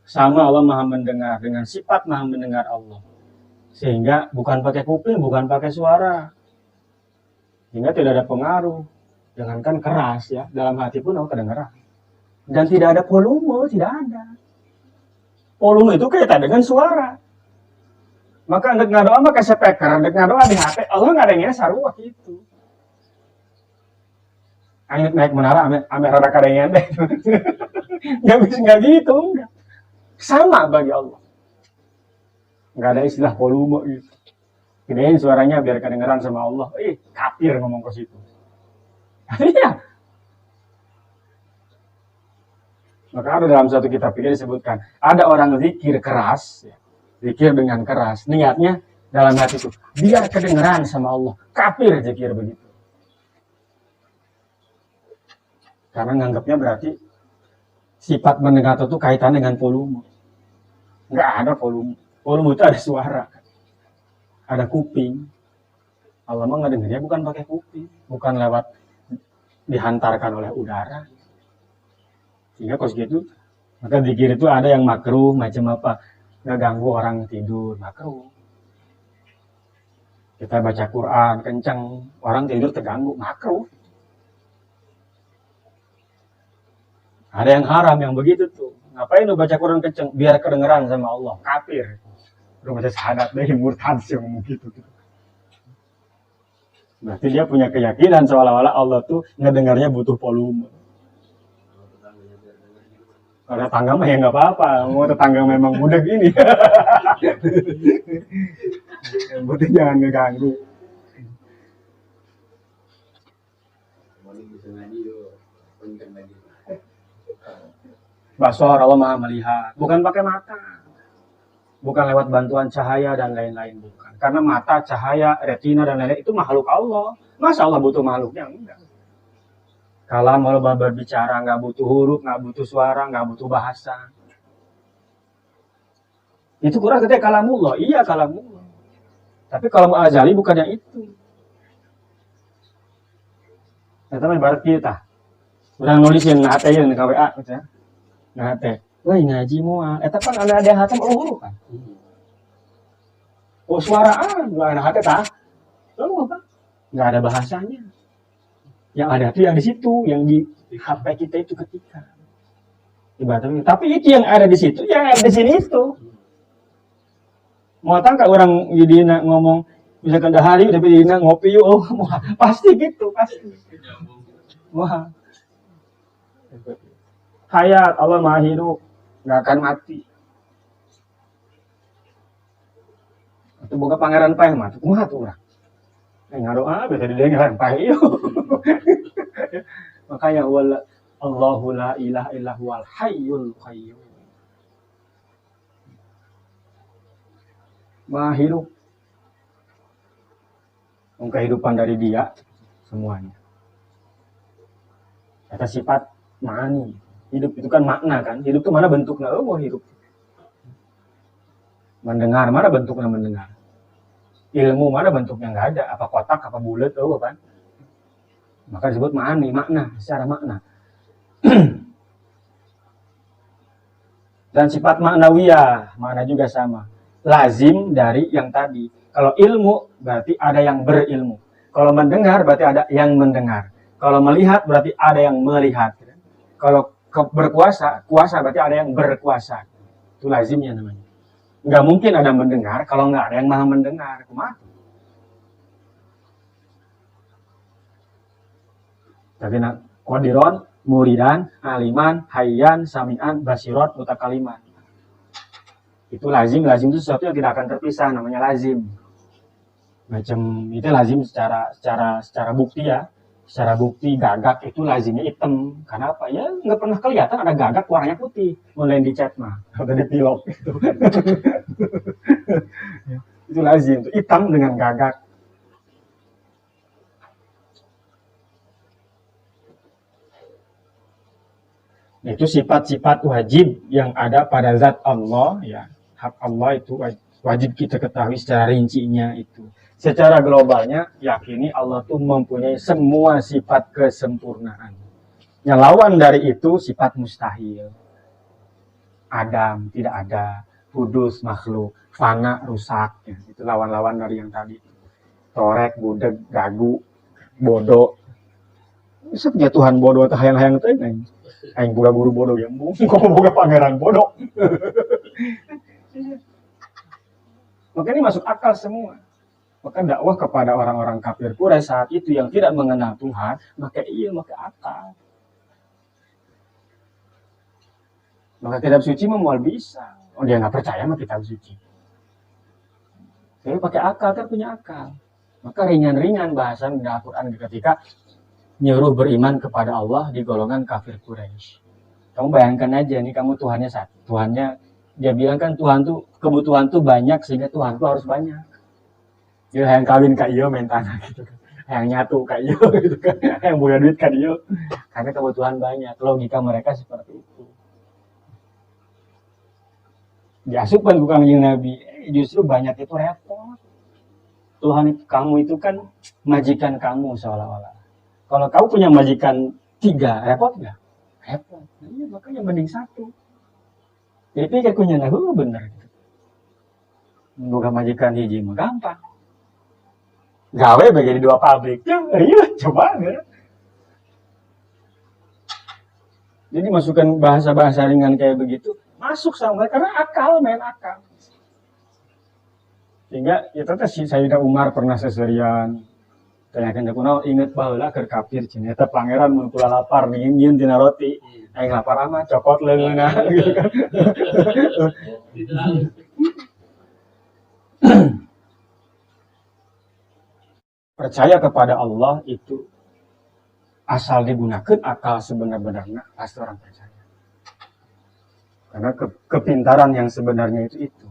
Sama Allah maha mendengar, dengan sifat maha mendengar Allah. Sehingga bukan pakai kuping, bukan pakai suara. Sehingga tidak ada pengaruh. Jangankan keras ya, dalam hati pun Allah kedengaran. Dan tidak ada volume, tidak ada. Volume itu kaitan dengan suara. Maka hendak ngadoa pakai speaker, hendak ngadoa di HP, Allah ngadengnya sarua gitu. Angin naik menara, ame rada kadengan deh. Nggak gitu, enggak. Sama bagi Allah. Nggak ada istilah volume gitu. Gedein suaranya biar kedengeran sama Allah. Kafir ngomong ke situ. Iya. Maka ada dalam satu kitab ini disebutkan, ada orang zikir keras, ya. Zikir dengan keras, niatnya dalam hati itu biar kedengeran sama Allah. Kafir zikir begitu. Karena nganggapnya berarti sifat mendengar itu kaitan dengan volume. Nggak ada volume. Volume itu ada suara. Ada kuping. Allah mah ngedengarnya bukan pakai kuping. Bukan lewat dihantarkan oleh udara. Sehingga kalau segitu, maka zikir itu ada yang makruh, macam apa. Ngeganggu orang tidur, makruh. Kita baca Quran, kencang. Orang tidur terganggu, makruh. Ada yang haram yang begitu tuh. Ngapain lu baca Quran kenceng? Biar kedengeran sama Allah. Kafir. Lu baca syahadat deh, murtad sih ngomong gitu. Berarti dia punya keyakinan seolah-olah Allah tuh ngedengarnya butuh volume. Kalau tetangga mah ya nggak apa-apa. Mau tetangga memang budak ini. Yang penting jangan ngeganggu. Basor, Allah maha melihat. Bukan pakai mata. Bukan lewat bantuan cahaya dan lain-lain. Bukan. Karena mata, cahaya, retina dan lain-lain itu makhluk Allah. Masa Allah butuh makhluknya? Enggak. Kalam Allah berbicara, nggak butuh huruf, nggak butuh suara, nggak butuh bahasa. Itu Quran katanya kalamullah. Iya kalamullah. Tapi kalam azali bukan yang itu. Nah, teman ibarat kita. Udah nulisin HT-nya di KWA gitu ya. Nah, wah ngaji mual. Kan ada hatam huruf kan. Oh suaraan, nggak ada hati tak? Lalu apa? Nggak ada bahasanya. Yang ada itu yang di situ, yang di HP kita itu ketika. Ibaratnya. Tapi itu yang ada di situ, yang ada di sini itu. Mau tahu nggak orang Yudina ngomong, misalkan dahari, tapi Yudina ngopi yuk, oh, pasti gitu, pasti. Wah. Hayat, Allah maha hidup, nggak akan mati. Itu bukan pangeran Pai mah, kumaha tuh orang. Ngadoa bisa didengar Pai yuk. Makanya Allahu la ilaha illa huwal hayyul qayyum. Maha hidup. Kehidupan dari dia semuanya. Kata sifat ma'ani. Hidup itu kan makna kan. Hidup itu mana bentuknya? Oh, hidup. Mendengar, mana bentuknya mendengar? Ilmu mana bentuknya nggak ada? Apa kotak, apa bulat, oh kan? Maka disebut ma'ani, makna, secara makna. Dan sifat maknawiyah, makna juga sama. Lazim dari yang tadi. Kalau ilmu, berarti ada yang berilmu. Kalau mendengar, berarti ada yang mendengar. Kalau melihat, berarti ada yang melihat. Kalau berkuasa, kuasa berarti ada yang berkuasa. Itu lazimnya namanya. Nggak mungkin ada mendengar kalau nggak ada yang maha mendengar. Kumaha? Tapi qadiron, muridan, aliman, hayyan, sami'an, basirat, mutakaliman. Itu lazim. Lazim itu sesuatu yang tidak akan terpisah, namanya lazim. Macam itu lazim secara bukti ya. Secara bukti gagak itu lazimnya hitam. Karena apa? Ya nggak pernah kelihatan ada gagak warnanya putih. Mulai di chat mah, atau di pilok gitu. Itu lazim, itu hitam dengan gagak. Itu sifat-sifat wajib yang ada pada zat Allah ya. Hak Allah itu wajib kita ketahui secara rincinya itu. Secara globalnya, yakini Allah tuh mempunyai semua sifat kesempurnaan. Yang lawan dari itu, sifat mustahil. Adam tidak ada, kudus makhluk, fana rusak, ya. Itu lawan-lawan dari yang tadi. Torek, budeg, gagu, bodoh. Bisa punya Tuhan bodoh atau hayang-hayang teh aing boga guru bodoh ya kok boga pangeran bodoh. Maka ini masuk akal semua. Maka dakwah kepada orang-orang kafir Quraisy saat itu yang tidak mengenal Tuhan, maka akal. Maka kitab suci memual bisa. Oh dia nggak percaya sama kitab suci. Jadi pakai akal kan punya akal. Maka ringan-ringan bahasan di Al-Quran ketika nyuruh beriman kepada Allah di golongan kafir Quraisy. Kamu bayangkan aja nih kamu Tuhannya satu. Tuhannya dia bilang kan Tuhan tuh kebutuhan tuh banyak sehingga Tuhan tuh harus banyak. Dia yang kawin kak iyo main tanah gitu kan. Yang nyatu kak iyo gitu kan. Yang punya duit kak iyo. Karena kebutuhan banyak. Logika mereka seperti itu. Diasupan bukan yang Nabi. Justru banyak itu repot. Tuhan kamu itu kan majikan kamu seolah-olah. Kalau kamu punya majikan 3, repot nggak? Repot. Nah, makanya mending 1. Jadi pikir kunya nah, bener. Bukan majikan hiji mah gampang. Gawe bagi 2 pabrik. Iya, coba nggak? Jadi masukkan bahasa-bahasa ringan kayak begitu, masuk sama mereka karena akal, main akal. Sehingga ya ternyata si Sayyidah Umar pernah seserian tanyakan kunaon inget baheula keur kafir cenah eta pangeran mun kula lapar dingin tina roti aing lapar mah cokot leungeuna gitu kan. Percaya kepada Allah itu asal digunakan akal sebenar-benarnya pasti orang percaya. Karena kepintaran yang sebenarnya itu.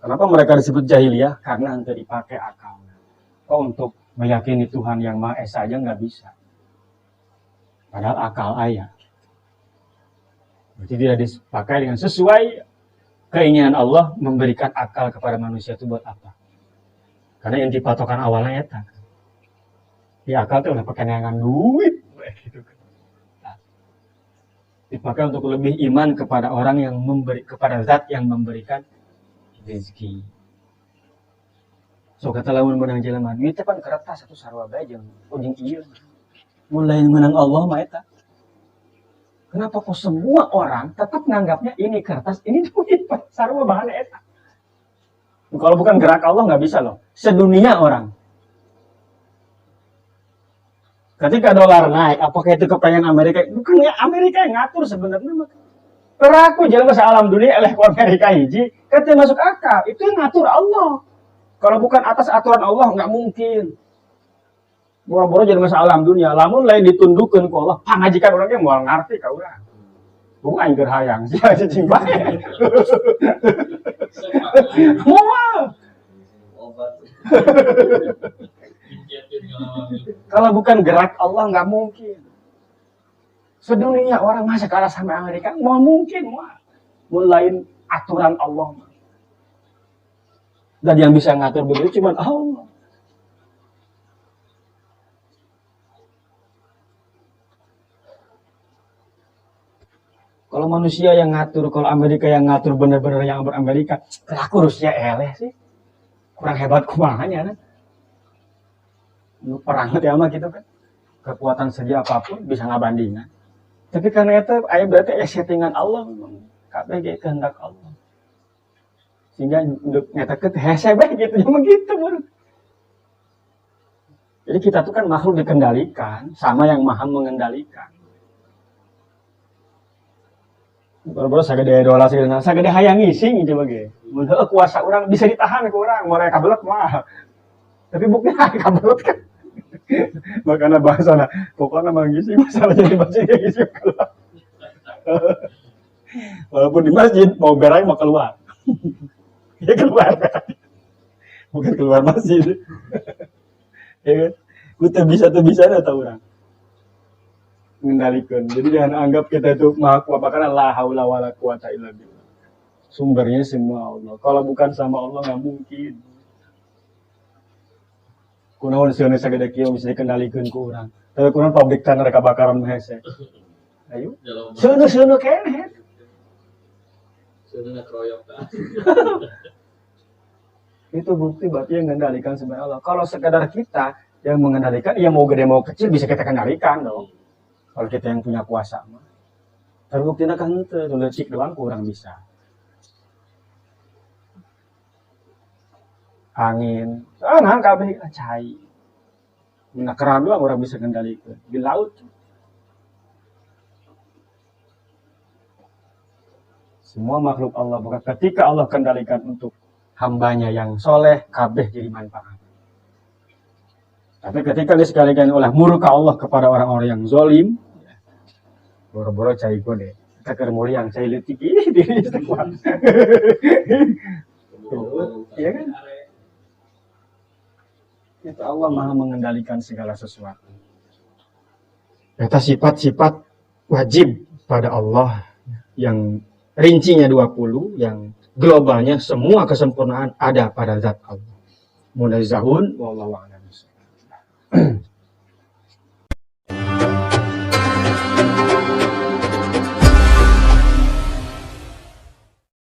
Kenapa mereka disebut jahiliyah? Karena ente dipakai akal. Kok untuk meyakini Tuhan yang Maha Esa aja nggak bisa. Padahal akal ayah. Berarti tidak dipakai dengan sesuai keinginan Allah memberikan akal kepada manusia itu buat apa? Karena yang dipatokan awalnya eta. Di akal itu udah pakai neangan duit. Gitu. Nah, dipakai untuk lebih iman kepada orang yang memberi, kepada zat yang memberikan rezeki. So kata lamun menang jelema duit teh kan kertas satu sarua bae jeung ujung ieu. Mulai menang Allah mah eta. Kenapa kok semua orang tetap menganggapnya ini kertas, ini duit, sarua bahan eta. Kalau bukan gerak Allah nggak bisa loh. Sedunia orang. Ketika dolar naik, apakah itu kepengen Amerika? Bukan ya Amerika yang ngatur sebenarnya. Peraku jalan bahasa alam dunia oleh Amerika hiji, ketika masuk akal, itu yang ngatur Allah. Kalau bukan atas aturan Allah, nggak mungkin. Boro-boro jadi masa alam dunia, lamun lain ditundukkan ke Allah, pangajikan orangnya mau ngerti kau lah. Bukan aing keur hayang, sia cicing bae. Moal. Kalau bukan gerak Allah nggak mungkin. Sedunia orang masa kalah sama Amerika, mau mungkin mah. Mulain aturan Allah. Dan yang bisa ngatur begitu cuma Allah. Kalau manusia yang ngatur, kalau Amerika yang ngatur benar-benar yang Amerika, kenapa Rusia eleh sih? Kurang hebat kumahanya, kan? Perang ya mah gitu kan. Kekuatan segi apapun bisa ngabandingan. Tapi karena itu ayat berarti settingan Allah memang kabeh kehendak Allah. Sehingga untuk nyatakeun hese bae gitu memang gitu baru. Jadi kita tuh kan makhluk dikendalikan sama yang Maha mengendalikan. Baru-baru sagede dola sagede hayang ngising coba ge. Mun kuasa orang bisa ditahan ke orang, mau kabelet mah. Tapi buktinya kabelet kan. Makanya bahasa pokoknya mah ngising masalahnya di masjid kayak gitu keluar. Walaupun di masjid mau berai mau keluar. Ya keluar. Bukan keluar masjid. Ya kan? Kita bisa tahu orang. Mengendalikan. Jadi jangan anggap kita itu maha kuat, karena la haula wala quwata illa billah. Sumbernya semua Allah. Kalau bukan sama Allah nggak mungkin. Kunaon sieun sagede kieu bisa dikendalikeun ku urang. Tapi kunaon pabrik tanah kebakaran hese. Ayo. Seuneuk keneh. Sudah keroyok kan. Itu bukti berarti yang mengendalikan sebenarnya Allah. Kalau sekadar kita yang mengendalikan, ya mau gede mau kecil bisa kita kendalikan dong. Kalau kita yang punya kuasa mah. Terbukti kan itu lecik doang kurang bisa. Angin, nah kabeh cai. Nah keran doang orang bisa kendalikan. Di laut. Semua makhluk Allah, bukan ketika Allah kendalikan untuk hambanya yang soleh, kabeh jadi manfaat. Tapi ketika disekalikan oleh murka Allah kepada orang-orang yang zolim, boro-boro cai gode, kakar mulia yang cai letik, diri sekuat. Iya kan? Itu Allah maha mengendalikan segala sesuatu. Kata sifat-sifat wajib pada Allah yang rincinya 20, yang globalnya semua kesempurnaan ada pada zat Allah. Munazzahun wallahu a'lam.